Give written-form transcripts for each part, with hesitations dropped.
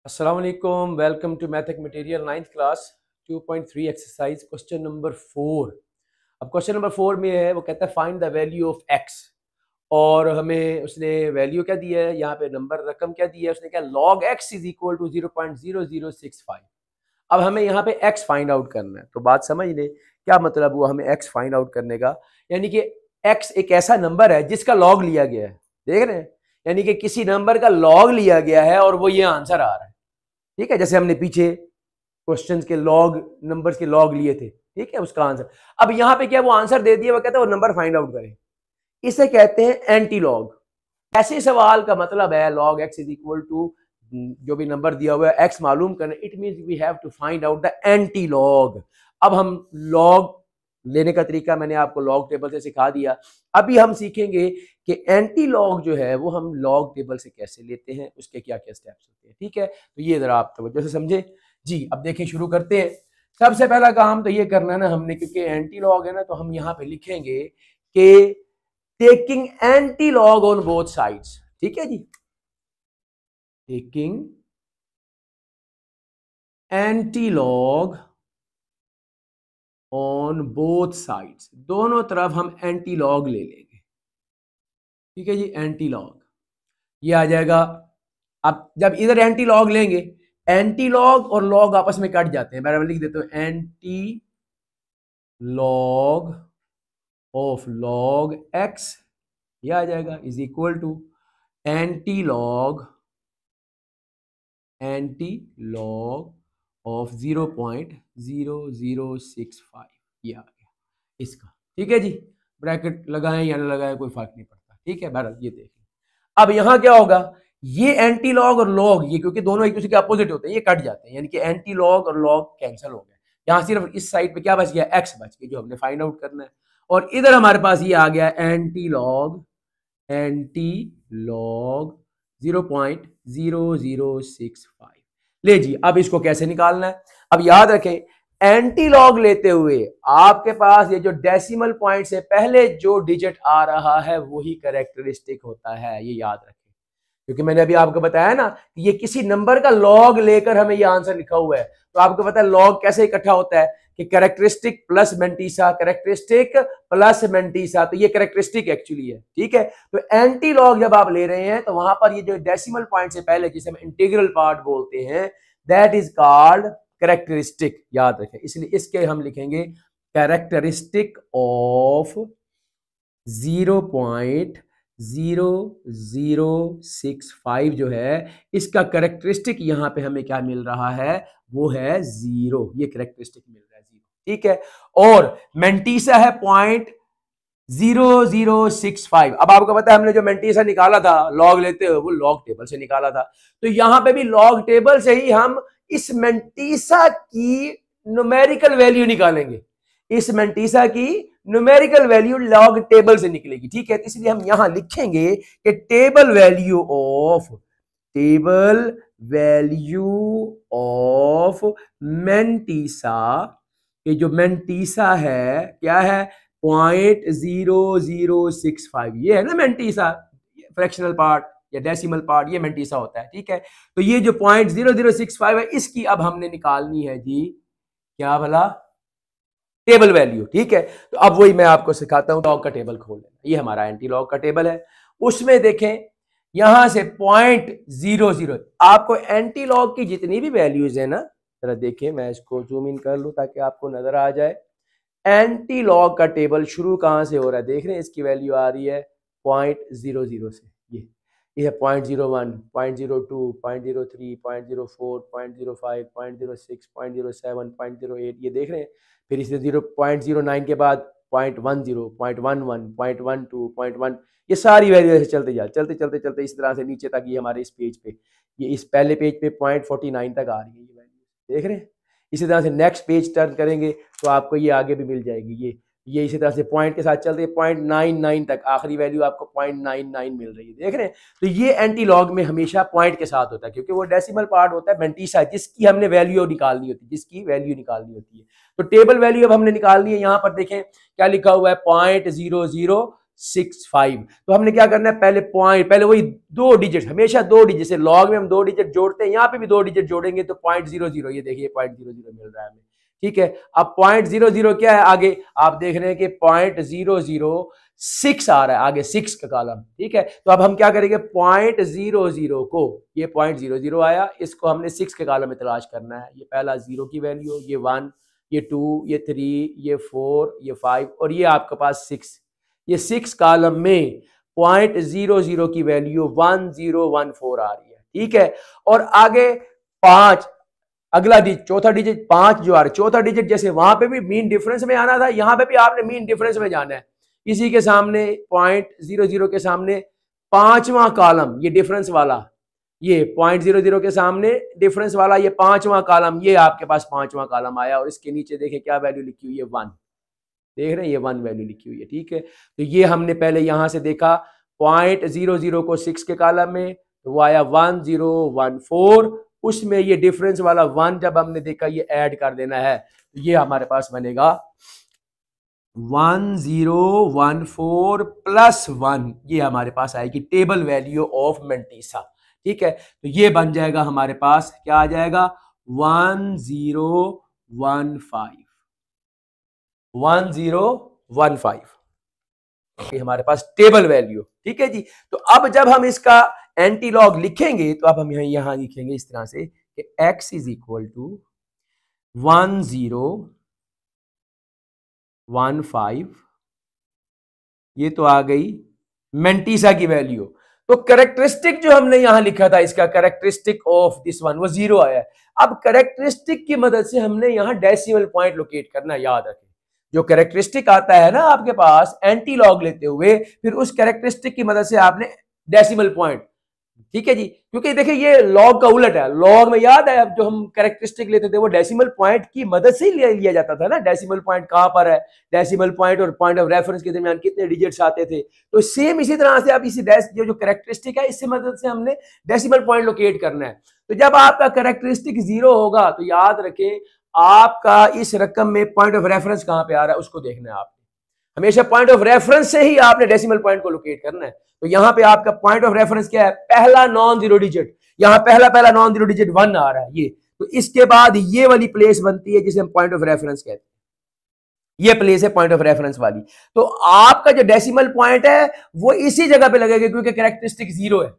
अस्सलाम वालेकुम, welcome to मैथक material 9th class 2.3 exercise question number 4। अब क्वेश्चन नंबर 4 में है, वो कहता है find the value of x. और हमें उसने वैल्यू क्या दी है, यहाँ पे नंबर रकम क्या दी है, उसने क्या log x is equal to 0.0065। अब हमें यहाँ पे एक्स फाइंड आउट करना है। तो बात समझ ले क्या मतलब हुआ हमें एक्स फाइंड आउट करने का। यानी कि एक्स एक ऐसा नंबर है जिसका लॉग लिया गया है, देख रहे हैं। यानी कि किसी नंबर का लॉग लिया गया है और वो ये आंसर आ रहा है। ठीक है, जैसे हमने पीछे क्वेश्चंस के लॉग नंबर्स के लॉग लिए थे, ठीक है, उसका आंसर। अब यहां पे क्या वो आंसर दे दिया, वो कहता है वो नंबर फाइंड आउट करें। इसे कहते हैं एंटी लॉग। ऐसे सवाल का मतलब है log x is equal to जो भी नंबर दिया हुआ है एक्स मालूम करना। It means we have to find out the anti log. अब हम लॉग लेने का तरीका मैंने आपको लॉग टेबल से सिखा दिया। अभी हम सीखेंगे कि एंटी लॉग जो है वो हम लॉग टेबल से कैसे लेते हैं, उसके क्या क्या स्टेप्स होते हैं। ठीक है, तो ये जरा आप तवज्जो से समझे जी। अब देखें, शुरू करते हैं। सबसे पहला काम तो ये करना है ना हमने, क्योंकि एंटी लॉग है ना, तो हम यहाँ पे लिखेंगे कि taking anti log on both sides. ठीक है जी, taking anti log on both sides, दोनों तरफ हम एंटी लॉग ले लेंगे। ठीक है जी, एंटी लॉग ये आ जाएगा। अब जब इधर एंटी लॉग लेंगे, एंटी लॉग और लॉग आपस में कट जाते हैं। मैं लिख देता हूं anti log of log x, ये आ जाएगा is equal to anti log of 0.0065, ये आ गया इसका। ठीक है जी, ब्रैकेट लगाएं या ना लगाएं कोई फर्क नहीं पड़ता। ठीक है, बहरहाल ये देखें। अब यहां क्या होगा, ये एंटी लॉग और लॉग ये क्योंकि दोनों एक दूसरे के अपोजिट होते हैं, ये कट जाते हैं, यानी कि एंटी लॉग और लॉग कैंसिल हो गए। यहां सिर्फ इस साइड पे क्या बच गया, एक्स बच गया, जो हमने फाइंड आउट करना है। और इधर हमारे पास ये आ गया एंटी लॉग 0.0065। ले जी, अब इसको कैसे निकालना है। अब याद रखें, एंटी लॉग लेते हुए आपके पास ये जो डेसिमल पॉइंट से पहले जो डिजिट आ रहा है वही कैरेक्टरिस्टिक होता है, ये याद रखें। क्योंकि मैंने अभी आपको बताया ना कि ये किसी नंबर का लॉग लेकर हमें ये आंसर लिखा हुआ है। तो आपको पता है लॉग कैसे इकट्ठा होता है कि characteristic plus mantissa, characteristic plus mantissa, तो ये कैरेक्टरिस्टिक एक्चुअली है। ठीक है, तो एंटी लॉग जब आप ले रहे हैं तो वहां पर ये जो डेसिमल पॉइंट से पहले जिसे हम इंटीग्रल पार्ट बोलते हैं, दैट इज कॉल्ड कैरेक्टरिस्टिक, याद रखें। इसलिए इसके हम लिखेंगे कैरेक्टरिस्टिक ऑफ 0.0065 जो है, इसका कैरेक्टरिस्टिक यहां पे हमें क्या मिल रहा है, वो है 0। ये कैरेक्टरिस्टिक मिल रहा है 0। ठीक है, और मेंटीसा है 0.0065। अब आपको पता है हमने जो मेंटीसा निकाला था लॉग लेते हुए, वो लॉग टेबल से निकाला था। तो यहां पे भी लॉग टेबल से ही हम इस मेंटीसा की न्यूमेरिकल वैल्यू निकालेंगे। इस मेंटीसा की न्यूमेरिकल वैल्यू लॉग टेबल से निकलेगी। ठीक है, इसलिए हम यहां लिखेंगे कि टेबल वैल्यू ऑफ मेंटीसा, ये जो मेंटीसा है क्या है, 0.0065, ये है ना मेंटीसा, फ्रैक्शनल पार्ट या डेसिमल पार्ट, ये मेंटीसा होता है। ठीक है, तो ये जो 0.0065 है, इसकी अब हमने निकालनी है जी क्या भला, टेबल वैल्यू। ठीक है, तो अब वही मैं आपको सिखाता हूं, लॉग का टेबल खोल लेना। ये हमारा एंटी लॉग का टेबल है। उसमें देखें यहां से 0.00, आपको एंटी लॉग की जितनी भी वैल्यूज है ना, जरा देखें, मैं इसको जूम इन कर लूं ताकि आपको नजर आ जाए। एंटी लॉग का टेबल शुरू कहां से हो रहा है, देख रहे हैं, इसकी वैल्यू आ रही है 0.00 से। ये है 0.01, 0.02, 0.03, 0.04, 0.05, 0.06, 0.07, 0.08, ये देख रहे हैं। फिर इसे 0.09 के बाद 0.10, 0.11, 0.12, 0.1, ये सारी वैल्यू ऐसे चलते चलते इस तरह से नीचे तक, ये हमारे इस पेज पे, ये इस पहले पेज पे 0.49 तक आ रही है ये वैल्यू, देख रहे हैं। इसी तरह से नेक्स्ट पेज टर्न करेंगे तो आपको ये आगे भी मिल जाएगी। ये इसी तरह से पॉइंट के साथ चलते हैं 0.99 तक, आखिरी वैल्यू आपको 0.99 मिल रही है, देख रहे हैं। तो ये एंटी लॉग में हमेशा पॉइंट के साथ होता है, क्योंकि वो डेसिमल पार्ट होता है मेंटीसा, जिसकी हमने वैल्यू निकालनी होती है, तो टेबल वैल्यू अब हमने निकालनी है। यहां पर देखें क्या लिखा हुआ है, 0.00 0.065। तो हमने क्या करना है, पहले वही 2 डिजिट, हमेशा 2 डिजिट से लॉग में हम 2 डिजिट जोड़ते हैं, यहाँ पे भी 2 डिजिट जोड़ेंगे तो 0.00, ये देखिए 0.00 मिल रहा है हमें, ठीक है। अब 0.00 क्या है, आगे आप देख रहे हैं कि 0.006 आ रहा है, आगे 6 का कॉलम, ठीक है। तो अब हम क्या करेंगे, 0.00 को, ये 0.00 आया, इसको हमने 6 के कॉलम में तलाश करना है। ये पहला 0 की वैल्यू, ये 1, ये 2, ये 3, ये 4, ये 5 और ये आपके पास 6। ये 6 कॉलम में 0.00 की वैल्यू 1014 आ रही है, ठीक है। और आगे 5, अगला डिजिट, चौथा डिजिट 5 जो आ रहा है, चौथा डिजिट जैसे वहां पे भी मीन डिफरेंस में आना था, यहां पे भी आपने मीन डिफरेंस में जाना है। इसी के सामने 0.00 के सामने पांचवा कॉलम, ये डिफरेंस वाला, ये 0.00 के सामने डिफरेंस वाला ये पांचवा कॉलम, ये आपके पास पांचवा कॉलम आया और इसके नीचे देखें क्या वैल्यू लिखी हुई है, 1, देख रहे हैं, ये 1 वैल्यू लिखी हुई है, ठीक है। तो ये हमने पहले यहां से देखा 0.00 को 6 के कॉलम में, तो वो आया 1014, उसमें ये डिफरेंस वाला 1 जब हमने देखा, ये ऐड कर देना है, तो ये हमारे पास बनेगा 1014 प्लस 1, ये हमारे पास आएगी टेबल वैल्यू ऑफ मेंटीसा, ठीक है। तो ये बन जाएगा हमारे पास, क्या आ जाएगा, 1015 ये हमारे पास टेबल वैल्यू, ठीक है जी। तो अब जब हम इसका एंटी लॉग लिखेंगे तो अब हम यहां लिखेंगे इस तरह से कि x इज इक्वल टू 1015, ये तो आ गई मेंटीसा की वैल्यू। तो कैरेक्टरिस्टिक जो हमने यहां लिखा था, इसका कैरेक्टरिस्टिक ऑफ दिस वन, वो 0 आया है। अब कैरेक्टरिस्टिक की मदद से हमने यहां डेसिमल पॉइंट लोकेट करना, याद रखें। जो कैरेक्टरिस्टिक आता है ना आपके पास एंटी लॉग लेते हुए, फिर उस कैरेक्टरिस्टिक की मदद से आपने डेसिमल पॉइंट, ठीक है जी, क्योंकि देखिए ये लॉग का उलट है। लॉग में याद है, अब जो हम कैरेक्टरिस्टिक लेते थे वो डेसिमल पॉइंट की मदद से ही लिया जाता था ना। डेसिमल पॉइंट कहां पर है, डेसिमल पॉइंट और पॉइंट ऑफ रेफरेंस के दरमियान कितने डिजिट्स आते थे। तो सेम इसी तरह से अब इसी जो कैरेक्टरिस्टिक है, इससे मदद से हमने डेसिमल पॉइंट लोकेट करना है। तो जब आपका कैरेक्टरिस्टिक 0 होगा तो याद रखें आपका इस रकम में पॉइंट ऑफ रेफरेंस कहां पे आ रहा है, उसको देखना है आपने। हमेशा पॉइंट ऑफ रेफरेंस से ही आपने डेसिमल पॉइंट को लोकेट करना है। तो यहां पे आपका पॉइंट ऑफ रेफरेंस क्या है, पहला नॉन जीरो डिजिट, यहां पहला नॉन जीरो डिजिट 1 आ रहा है ये। तो इसके बाद ये वाली प्लेस बनती है जिसे हम पॉइंट ऑफ रेफरेंस कहते हैं, ये प्लेस है पॉइंट ऑफ रेफरेंस वाली। तो आपका जो डेसिमल पॉइंट है वो इसी जगह पे लगेगा, क्योंकि कैरेक्टरिस्टिक 0 है।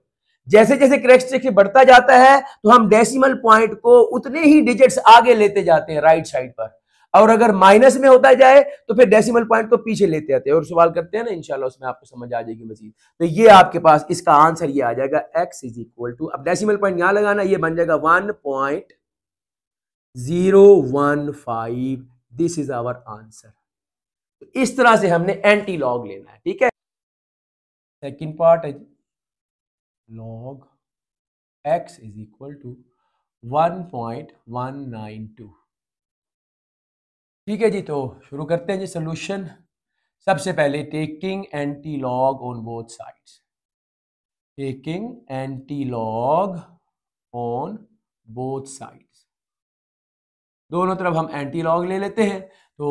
जैसे जैसे कैरेक्टरिस्टिक बढ़ता जाता है तो हम डेसिमल पॉइंट को उतने ही डिजिट्स आगे लेते जाते हैं राइट साइड पर, और अगर माइनस में होता जाए तो फिर डेसिमल पॉइंट को पीछे लेते आते हैं और सवाल करते हैं ना, इंशाल्लाह उसमें आपको समझ आ जाएगी मजीद। तो ये आपके पास इसका आंसर ये आ जाएगा, x इज इक्वल टू, अब डेसिमल पॉइंट यहां लगाना, ये बन जाएगा 1.015, दिस इज आवर आंसर। तो इस तरह से हमने एंटी लॉग लेना है, ठीक है। सेकंड पार्ट है log x is equal to 1.192, ठीक है जी। तो शुरू करते हैं जी सोल्यूशन। सबसे पहले taking anti log on both sides, taking anti log on both sides, दोनों तरफ हम एंटी लॉग ले लेते हैं। तो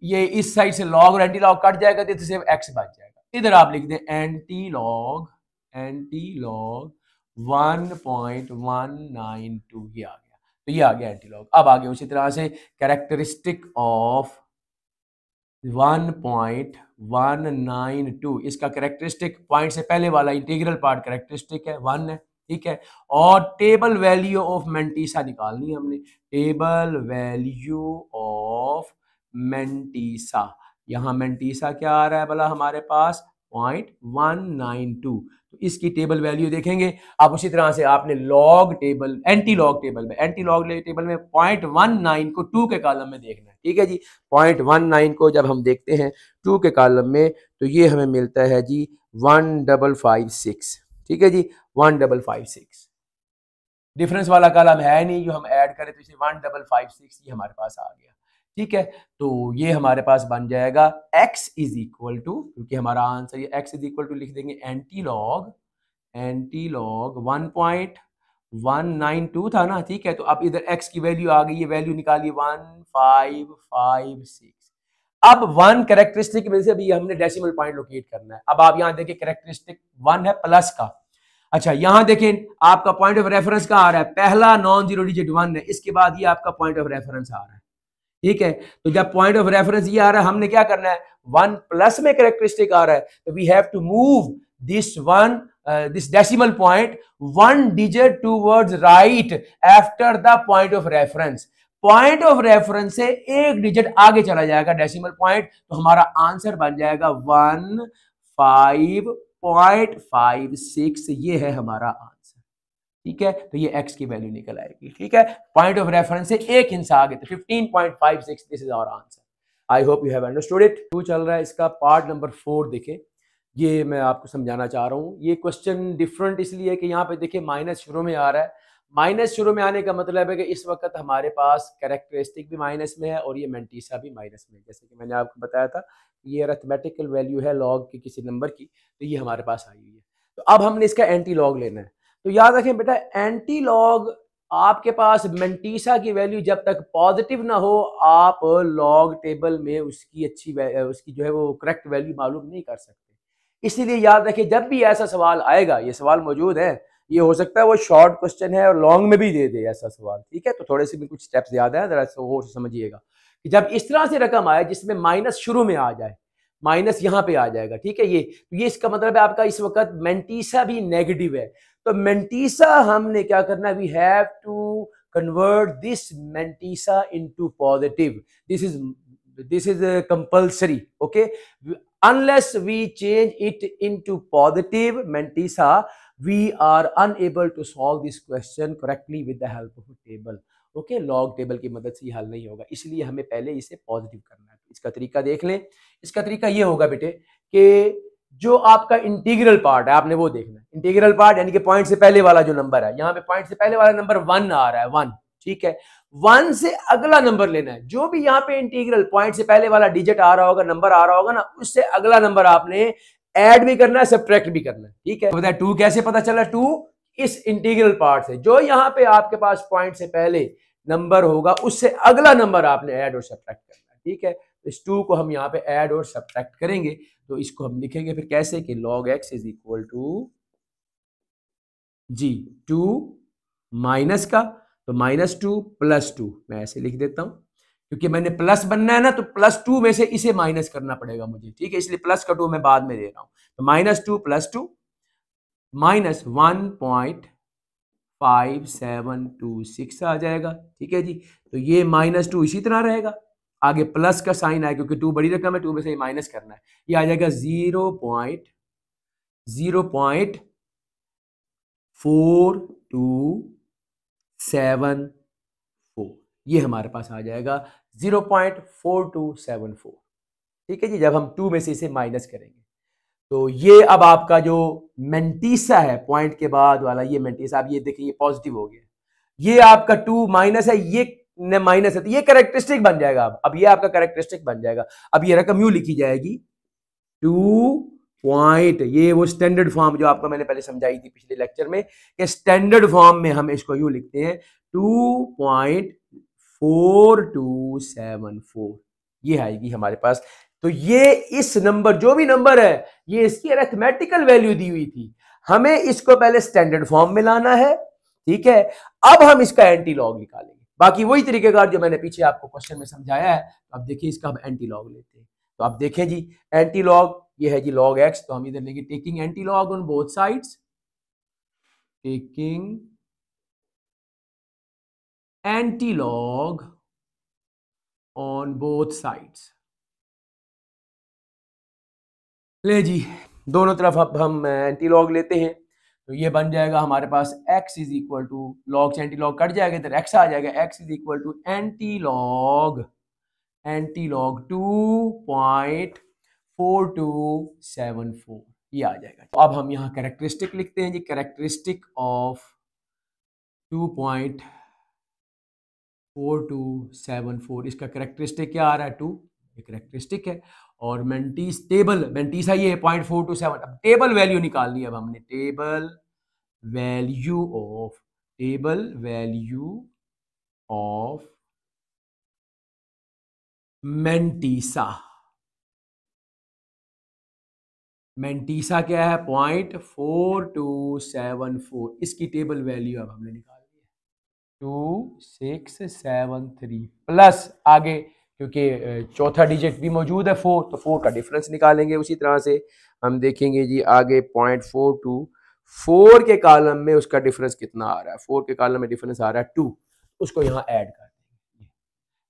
ये इस साइड से लॉग और एंटी लॉग कट जाएगा तो सिर्फ x बच जाएगा। इधर आप लिख दें एंटी लॉग 1.192, ये आ गया। तो ये आ गया एंटी लॉग। अब आगे उसी तरह से कैरेक्टरिस्टिक ऑफ 1.192, इसका कैरेक्टरिस्टिक पॉइंट से पहले वाला इंटीग्रल पार्ट कैरेक्टरिस्टिक है 1 है, ठीक है। और टेबल वैल्यू ऑफ मेंटीसा निकालनी है हमने, टेबल वैल्यू ऑफ मेंटीसा। यहां मेंटीसा क्या आ रहा है भला हमारे पास, 0.192। तो इसकी टेबल वैल्यू देखेंगे आप। उसी तरह से आपने log table, anti log table में, एंटी लॉग टेबल में 0.19 को 2 के कॉलम में देखना है, ठीक है जी। 0.19 को जब हम देखते हैं 2 के कॉलम में तो ये हमें मिलता है जी 1556, ठीक है जी, 1556। डिफरेंस वाला कॉलम है नहीं जो हम ऐड करें, तो इसे 1556 ये हमारे पास आ गया, ठीक है। तो ये हमारे पास बन जाएगा x इज इक्वल टू, क्योंकि हमारा आंसर ये x इज इक्वल टू लिख देंगे एंटी लॉग 1.192 था ना, ठीक है। तो अब इधर x की वैल्यू आ गई, ये वैल्यू निकालिए 1556। अब वन कैरेक्टरिस्टिक में से भी हमने डेसिमल पॉइंट लोकेट करना है। अब आप यहां देखिए कैरेक्टरिस्टिक वन है प्लस का। अच्छा यहां देखें आपका पॉइंट ऑफ रेफरेंस कहां आ रहा है, पहला नॉन जीरो डिजिट वन है, इसके बाद ये आपका पॉइंट ऑफ रेफरेंस आ रहा है। ठीक है, तो जब पॉइंट ऑफ रेफरेंस ये आ रहा है हमने क्या करना है, वन प्लस में कैरेक्टरिस्टिक आ रहा है तो we have to move this one this decimal point one digit towards right after the point of reference. Point of reference से एक डिजिट आगे चला जाएगा डेसिमल पॉइंट, तो हमारा आंसर बन जाएगा 15.56। ये है हमारा आंसर। ठीक है, तो ये x की वैल्यू निकल आएगी। ठीक है, पॉइंट ऑफ रेफरेंस से एक हिस्सा आगे, तो 15.56 this is our answer. I hope you have understood it. Two चल रहा है, इसका पार्ट नंबर 4 देखें। ये मैं आपको समझाना चाह रहा हूँ। ये क्वेश्चन डिफरेंट इसलिए है कि यहाँ पे देखिए माइनस शुरू में आ रहा है। माइनस शुरू में आने का मतलब है कि इस वक्त हमारे पास कैरेक्टरिस्टिक भी माइनस में है और ये मेंटीसा भी माइनस में है। जैसे कि मैंने आपको बताया था ये अरिथमेटिकल वैल्यू है लॉग की किसी नंबर की, तो ये हमारे पास आई हुई है। तो अब हमने इसका एंटी लॉग लेना है। तो याद रखें बेटा, एंटी लॉग आपके पास मेंटीसा की वैल्यू जब तक पॉजिटिव ना हो आप लॉग टेबल में उसकी उसकी जो है वो करेक्ट वैल्यू मालूम नहीं कर सकते। इसीलिए याद रखें जब भी ऐसा सवाल आएगा, ये सवाल मौजूद है, ये हो सकता है वो शॉर्ट क्वेश्चन है और लॉन्ग में भी दे दे ऐसा सवाल। ठीक है, तो थोड़े से भी कुछ स्टेप्स याद है, जरा वो समझिएगा कि जब इस तरह से रकम आए जिसमें माइनस शुरू में आ जाए, माइनस यहाँ पे आ जाएगा। ठीक है, ये इसका मतलब है आपका इस वक्त मेंटीसा भी नेगेटिव है। तो मेंटीसा हमने क्या करना है, we have to convert this mantissa into positive. This is compulsory. Okay, unless we change it into positive mentisa we are unable to solve this question correctly with the help of a table. Okay, log table की मदद से ये हल नहीं होगा, इसलिए हमें पहले इसे पॉजिटिव करना है। इसका तरीका देख लें। इसका तरीका ये होगा बेटे कि जो आपका इंटीग्रल पार्ट है आपने वो देखना है। इंटीग्रल पार्ट यानी कि पॉइंट से पहले वाला जो नंबर है, यहाँ पे पॉइंट से पहले वाला नंबर 1 आ रहा है, 1। ठीक है, 1 से अगला नंबर लेना है। जो भी यहाँ पे इंटीग्रल पॉइंट से पहले वाला डिजिट आ रहा होगा, नंबर आ रहा होगा ना, उससे अगला नंबर आपने ऐड भी करना है, सब्ट्रैक्ट भी करना है। ठीक है, तो बताया 2 कैसे पता चला, 2 इस इंटीग्रल पार्ट से, जो यहाँ पे आपके पास पॉइंट से पहले नंबर होगा उससे अगला नंबर आपने ऐड और सब्ट्रैक्ट करना है। ठीक है, तो इस 2 को हम यहाँ पे ऐड और सब्ट्रैक्ट करेंगे, तो इसको हम लिखेंगे फिर कैसे कि log x is equal to जी 2 माइनस का, तो -2 +2 मैं ऐसे लिख देता हूं क्योंकि मैंने प्लस बनना है ना, तो +2 में से इसे माइनस करना पड़ेगा मुझे। ठीक है, इसलिए प्लस का 2 मैं बाद में दे रहा हूं। तो -2 +2 -1.5726 आ जाएगा। ठीक है जी, तो ये -2 इसी तरह रहेगा, आगे प्लस का साइन आएगा क्योंकि 2 बड़ी रकम है, 2 में से माइनस करना है। ये आ जाएगा 0.4274, ये हमारे पास आ जाएगा 0.4274। ठीक है जी, जब हम 2 में से इसे माइनस करेंगे तो ये अब आपका जो मेंटीसा है पॉइंट के बाद वाला, ये मेंटीसा, आप ये देखिए ये पॉजिटिव हो गया, ये आपका 2 माइनस है, ये माइनस है, तो ये कैरेक्टरिस्टिक बन जाएगा। अब ये आपका कैरेक्टरिस्टिक बन जाएगा। अब ये रकम यूं लिखी जाएगी 2 पॉइंट, ये वो स्टैंडर्ड फॉर्म जो आपको मैंने पहले समझाई थी पिछले लेक्चर में कि स्टैंडर्ड फॉर्म में हम इसको यूं लिखते हैं 2.4274, ये आएगी हमारे पास। तो ये इस नंबर, जो भी नंबर है, ये इसकी अरिथमेटिकल वैल्यू दी हुई थी, हमें इसको पहले स्टैंडर्ड फॉर्म में लाना है। ठीक है, अब हम इसका एंटी लॉग निकालेंगे। बाकी वही तरीकेकार जो मैंने पीछे आपको क्वेश्चन में समझाया है। तो अब देखिए इसका हम एंटी लॉग लेते हैं। तो आप देखें जी, एंटी लॉग ये है जी log x, तो हम इधर लेंगे taking anti log on both sides, taking anti log on both sides. ले जी, दोनों तरफ अब हम एंटी लॉग लेते हैं, तो ये बन जाएगा हमारे पास x is equal to, log से एंटी लॉग कट जाएगा, इधर x आ जाएगा, x is equal to anti log 2.4274, ये आ जाएगा। तो अब हम यहाँ कैरेक्टरिस्टिक लिखते हैं जी, कैरेक्टरिस्टिक ऑफ 2.4274, इसका कैरेक्टरिस्टिक क्या आ रहा है 2, ये कैरेक्टरिस्टिक है। और मेंटीसा ये 0.427। अब टेबल वैल्यू निकालनी है, अब हमने table value of mantissa. Mantissa क्या है 0.4274, इसकी टेबल वैल्यू अब हमने निकाल दी है 2673 प्लस आगे क्योंकि चौथा डिजिट भी मौजूद है 4, तो 4 का डिफरेंस निकालेंगे। उसी तरह से हम देखेंगे जी आगे 0.42 4 के कॉलम में उसका डिफरेंस कितना आ रहा है, 4 के कॉलम में डिफरेंस आ रहा है 2, उसको यहाँ ऐड कर देंगे।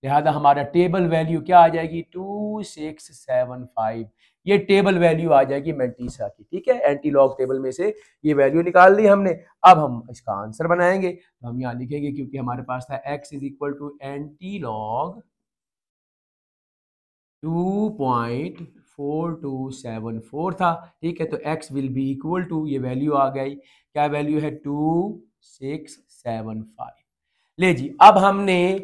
लिहाजा हमारा टेबल वैल्यू क्या आ जाएगी 2675, ये टेबल वैल्यू आ जाएगी मेंटीसा की। ठीक है, एंटी लॉग टेबल में से ये वैल्यू निकाल ली हमने। अब हम इसका आंसर बनाएंगे, तो हम यहाँ लिखेंगे क्योंकि हमारे पास था x is equal to anti log 2.4274 था। ठीक है, तो x will be equal to, ये वैल्यू आ गई, क्या वैल्यू है 2675। ले जी, अब हमने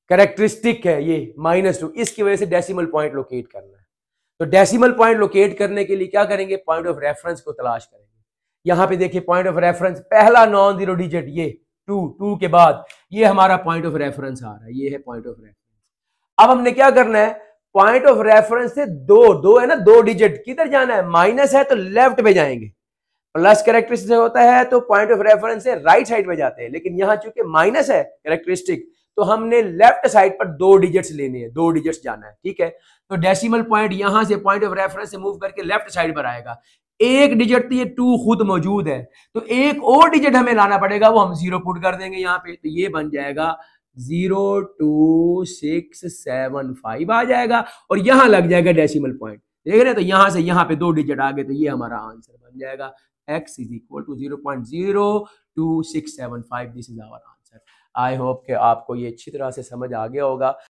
कैरेक्टरिस्टिक है ये -2, इसकी वजह से डेसिमल पॉइंट लोकेट करना है। तो डेसिमल पॉइंट लोकेट करने के लिए क्या करेंगे, पॉइंट ऑफ रेफरेंस को तलाश करेंगे। यहां पे देखिए पॉइंट ऑफ रेफरेंस, पहला नॉन जीरो डिजिट ये 2 के बाद ये हमारा पॉइंट ऑफ रेफरेंस आ रहा है, ये है पॉइंट ऑफ रेफरेंस। अब हमने क्या करना है, पॉइंट ऑफ रेफरेंस से दो है ना, 2 डिजिट किधर जाना है, माइनस है तो लेफ्ट पे जाएंगे, प्लस कैरेक्टरिस्टिक होता है तो पॉइंट ऑफ रेफरेंस से राइट साइड में जाते हैं। लेकिन यहां चूंकि माइनस है कैरेक्टरिस्टिक, तो हमने लेफ्ट साइड पर 2 डिजिट्स लेने हैं, 2 डिजिट्स जाना है। ठीक है, तो डेसिमल पॉइंट यहां से पॉइंट ऑफ रेफरेंस से मूव करके लेफ्ट साइड पर आएगा। एक डिजिट तो ये 2 खुद मौजूद है, तो एक और डिजिट हमें लाना पड़ेगा, वो हम 0 पुट कर देंगे यहाँ पे, तो ये बन जाएगा 02675 आ जाएगा, और यहां लग जाएगा डेसिमल पॉइंट। देख रहे हैं, तो यहां से यहां पे 2 डिजिट आ गए, तो ये हमारा आंसर बन जाएगा x is equal to 0.02675। This is our answer. I hope कि आपको ये अच्छी तरह से समझ आ गया होगा।